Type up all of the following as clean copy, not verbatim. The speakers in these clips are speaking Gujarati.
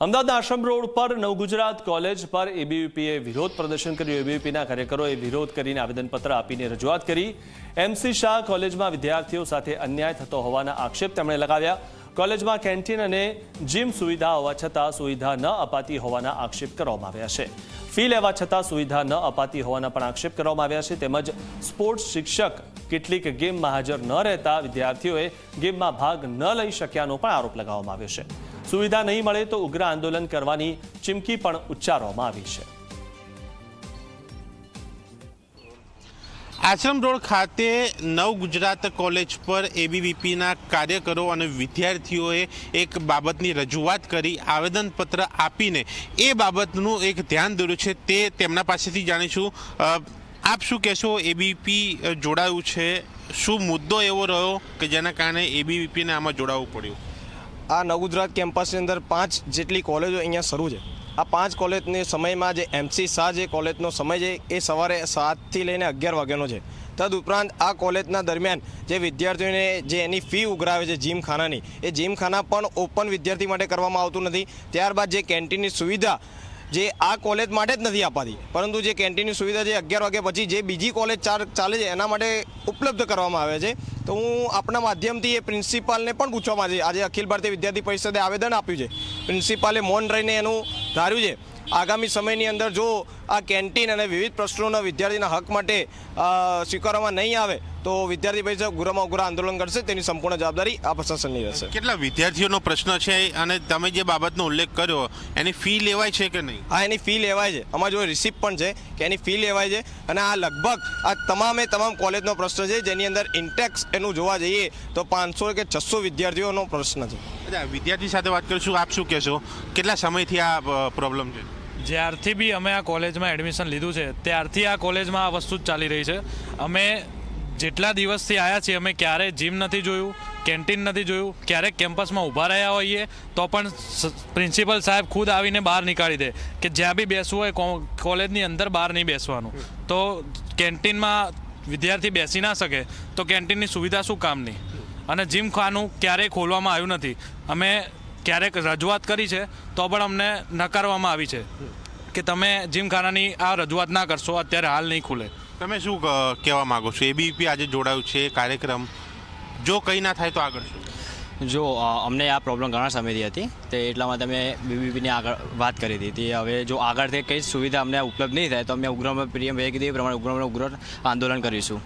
અમદાવાદ આશ્રમ રોડ પર નવગુજરાત કોલેજ પર એબીવીપીએ વિરોધ પ્રદર્શન કર્યું। એબીવીપીના કાર્યકરોએ વિરોધ કરીને આવેદનપત્ર આપીને રજૂઆત કરી। એમસી શાહ કોલેજમાં વિદ્યાર્થીઓ સાથે અન્યાય થતો હોવાના આક્ષેપ તેમણે લગાવ્યા। કોલેજમાં કેન્ટીન અને જીમ સુવિધા હોવા છતાં સુવિધા ન અપાતી હોવાના આક્ષેપ કરવામાં આવ્યા છે। ફી લેવા છતાં સુવિધા ન અપાતી હોવાના પણ આક્ષેપ કરવામાં આવ્યા છે। તેમજ સ્પોર્ટ્સ શિક્ષક કેટલીક ગેમમાં હાજર ન રહેતા વિદ્યાર્થીઓએ ગેમમાં ભાગ ન લઈ શક્યાનો પણ આરોપ લગાવવામાં આવ્યો છે। સુવિધા નહીં મળે તો ઉગ્ર આંદોલન કરવાની ચીમકી પણ ઉચ્ચારવામાં આવી છે। આશ્રમ રોડ ખાતે નવ ગુજરાત કોલેજ પર એબીવીપીના કાર્યકરો અને વિદ્યાર્થીઓએ એક બાબતની રજૂઆત કરી, આવેદનપત્ર આપીને એ બાબતનું એક ધ્યાન દોર્યું છે। તે તેમના પાસેથી જાણીશું। આપ શું કહેશો? એબીવીપી જોડાયું છે, શું મુદ્દો એવો રહ્યો કે જેના કારણે એબીવીપીને આમાં જોડાવવું પડ્યું? આ નવ ગુજરાત કેમ્પસની અંદર 5 જેટલી કોલેજો અહીંયા શરૂ છે। આ 5 કોલેજની સમયમાં જે એમસી શાહ જે કોલેજનો સમય છે એ સવારે 7 થી લઈને 11 વાગ્યાનો છે। તદુપરાંત આ કોલેજના દરમિયાન જે વિદ્યાર્થીઓને જે એની ફી ઉઘરાવે છે જીમખાનાની, એ જીમખાના પણ ઓપન વિદ્યાર્થી માટે કરવામાં આવતું નથી। ત્યારબાદ જે કેન્ટીનની સુવિધા જે આ કોલેજ માટે જ નથી અપાતી, પરંતુ જે કેન્ટીનની સુવિધા જે 11 વાગ્યા પછી જે બીજી કોલેજ ચાલે છે એના માટે ઉપલબ્ધ કરવામાં આવે છે। તો હું આપણા માધ્યમથી એ પ્રિન્સિપાલને પણ પૂછવા માંગુ છું। આજે અખિલ ભારતીય વિદ્યાર્થી પરિષદે આવેદન આપ્યું છે, પ્રિન્સિપાલે મૌન રહીને એનું ધાર્યું છે આગામી સમયની અંદર જો આ કેન્ટીન અને વિવિધ પ્રશ્નોના વિદ્યાર્થીના હક માટે સ્વીકારવામાં નહીં આવે તો વિદ્યાર્થી પરિષદ ઉગ્રમાં ઉગ્ર આંદોલન કરશે। તેની સંપૂર્ણ જવાબદારી આ પ્રશાસનની રહેશે। કેટલા વિદ્યાર્થીઓનો પ્રશ્ન છે અને તમે જે બાબતનો ઉલ્લેખ કર્યો એની ફી લેવાય છે કે નહીં? હા, એની ફી લેવાય છે। અમારા જો રિસિપ્ટ પણ છે કે એની ફી લેવાય છે અને આ લગભગ આ તમામ કોલેજનો પ્રશ્ન છે, જેની અંદર ઇન્ટેક્સ એનું જોવા જઈએ તો 500 કે 600 વિદ્યાર્થીઓનો પ્રશ્ન છે। વિદ્યાર્થી સાથે વાત કરીશું। આપ શું કહેશો, કેટલા સમયથી આ પ્રોબ્લેમ છે? જ્યારથી બી અમે આ કોલેજમાં એડમિશન લીધું છે ત્યારથી આ કોલેજમાં આ વસ્તુ જ ચાલી રહી છે। અમે જેટલા દિવસથી આવ્યા છીએ અમે ક્યારેય જીમ નથી જોયું, કેન્ટીન નથી જોયું, ક્યારેક કેમ્પસમાં ઊભા રહ્યા હોઈએ તો પણ પ્રિન્સિપલ સાહેબ ખુદ આવીને બહાર નીકાળી દે કે જ્યાં બી બેસવું હોય કોલેજની અંદર બહાર નહીં બેસવાનું। તો કેન્ટીનમાં વિદ્યાર્થી બેસી ના શકે તો કેન્ટીનની સુવિધા શું કામની? અને જીમખાનું ક્યારેય ખોલવામાં આવ્યું નથી। અમે ક્યારેક રજૂઆત કરી છે તો પણ અમને નકારવામાં આવી છે કે તમે જીમખાનાની આ રજૂઆત ના કરશો, અત્યારે હાલ નહીં ખુલે। તમે શું કહેવા માગો છો? એબીવીપી આજે જોડાયું છે કાર્યક્રમ, જો કંઈ ના થાય તો આગળ શું? જો અમને આ પ્રોબ્લેમ ઘણા સમયથી હતી, તે એટલા માટે અમે બીબીપીની આગળ વાત કરી હતી। હવે જો આગળથી કંઈ સુવિધા અમને ઉપલબ્ધ નહીં થાય તો અમે ઉગ્રમાં પ્રિયમ ભાઈ કીધું એ પ્રમાણે ઉગ્ર આંદોલન કરીશું।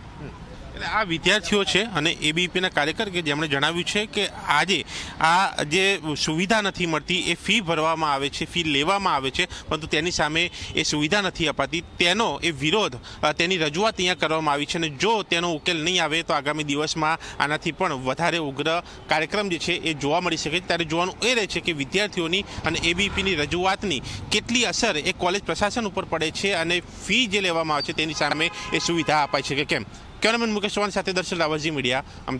આ વિદ્યાર્થીઓ છે અને એબીવીપીના કાર્યકર કે જેમણે જણાવ્યું છે કે આજે આ જે સુવિધા નથી મળતી, એ ફી ભરવામાં આવે છે, ફી લેવામાં આવે છે, પરંતુ તેની સામે એ સુવિધા નથી અપાતી, તેનો એ વિરોધ, તેની રજૂઆત અહીંયા કરવામાં આવી છે। અને જો તેનો ઉકેલ નહીં આવે તો આગામી દિવસમાં આનાથી પણ વધારે ઉગ્ર કાર્યક્રમ જે છે એ જોવા મળી શકે। ત્યારે જોવાનું એ રહે છે કે વિદ્યાર્થીઓની અને એબીવીપીની રજૂઆતની કેટલી અસર એ કોલેજ પ્રશાસન ઉપર પડે છે અને ફી જે લેવામાં આવે છે તેની સામે એ સુવિધા અપાય છે કે કેમ। કેમેરામેન મુકેશ ચૌહાણ સાથે દર્શન રાવતજી, મીડિયા, અમદાવાદ।